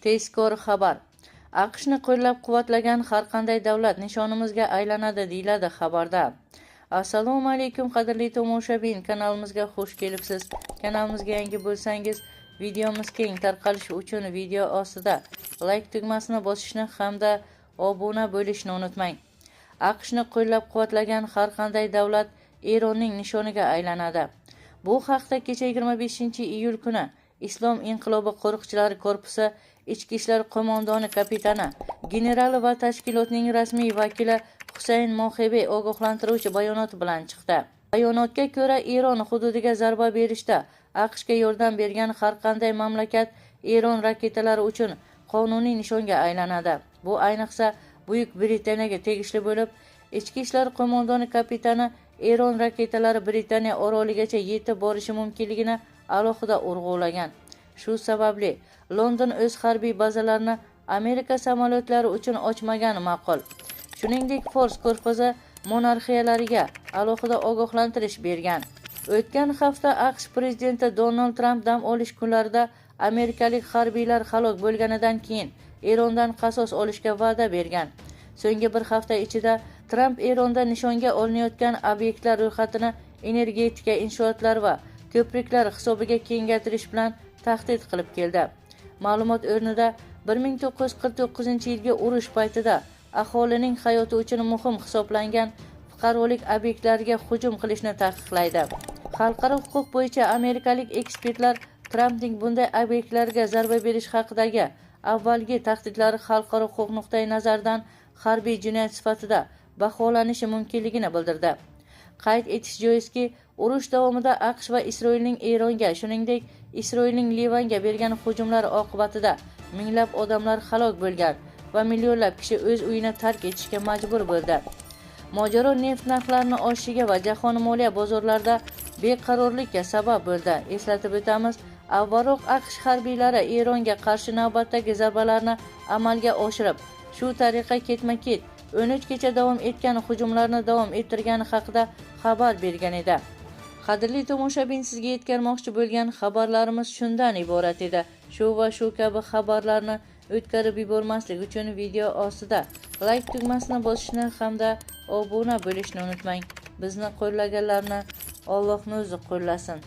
Tezkor xabar. AQShni qo'llab-quvvatlagan har qanday davlat nishonimizga aylanadi, deyiladi xabarda. Assalomu alaykum qadrli tomoshabin, kanalimizga xush kelibsiz. Kanalimizga yangi bo'lsangiz, videomiz keng tarqalishi uchun video ostida like tugmasini bosishni hamda obuna bo'lishni unutmang. AQShni qo'llab-quvvatlagan har qanday davlat Eronning nishoniga aylanadi. Bu haqda kecha 25-iyul kuni Islom inqilobi qo'riqchilari korpusi ichki ishlar qo'mondoni kapitani, generali va tashkilotning rasmiy vakili Husayn Mohebe ogohlantiruvchi bayonot bilan chiqdi. Bayonotga ko'ra, Eron hududiga zarba berishda AQShga yordam bergan har qanday mamlakat Eron raketalari uchun qonuniy nishonga aylanadi. Bu ayniqsa Buyuk Britaniyaga tegishli bo'lib, ichki ishlar qo'mondoni kapitani Eron raketalari Britaniya oroligacha yetib borishi mumkinligini alohida urg'ulagan. Shu sababli London o'z harbiy bazalarini Amerika samolyotlari uchun ochmagani ma'qul. Shuningdek, Fors ko'rfazi monarxiyalariga alohida ogohlantirish bergan. O'tgan hafta AQSh prezidenti Donald Tramp dam olish kunlarida amerikalik harbiylar halok bo'lganidan keyin Erondan qasos olishga va'da bergan. So'nggi bir hafta ichida Tramp Eronda nishonga olinayotgan obyektlar ro'yxatini energetika, inshootlar va ko'priklar hisobiga kengaytirish bilan tahdid qilib keldi. Ma'lumot o'rnida 1949-yilgi urush paytida aholining hayoti uchun muhim hisoblangan fuqarolik obyektlariga hujum qilishni taqiqlaydi. Xalqaro huquq bo'yicha amerikalik ekspertlar Trampning bunday obyektlarga zarba berish haqidagi avvalgi tahdidlari xalqaro huquq nuqtai nazaridan harbiy jinoyat sifatida baholanishi mumkinligini bildirdi. Qayd etish joizki, urush davomida AQSh va Isroilning Eronga, shuningdek Isroilning Livanga bergan hujumlari oqibatida minglab odamlar halok bo'lgan va millionlab kishi o'z uyini tark etishga majbur bo'ldi. Mojaro neft narxlarining oshishiga va jahon moliya bozorlarida beqarorlikka sabab bo'ldi. Eslatib o'tamiz, avvalroq AQSh harbiylari Eronga qarshi navbatdagi zarbalarni amalga oshirib, shu tariqa ketma-ket 13 kecha davom etgan hujumlarni davom ettirgani haqida xabar bergan edi. Qadrli tomoshabin, sizga yetkazmoqchi bo'lgan xabarlarimiz shundan iborat edi. Shu va shu kabi xabarlarni o'tkazib yubormaslik uchun video ostida like tugmasini bosishni hamda obuna bo'lishni unutmang. Bizni qo'llaganlarni Allohning o'zi qo'llasin.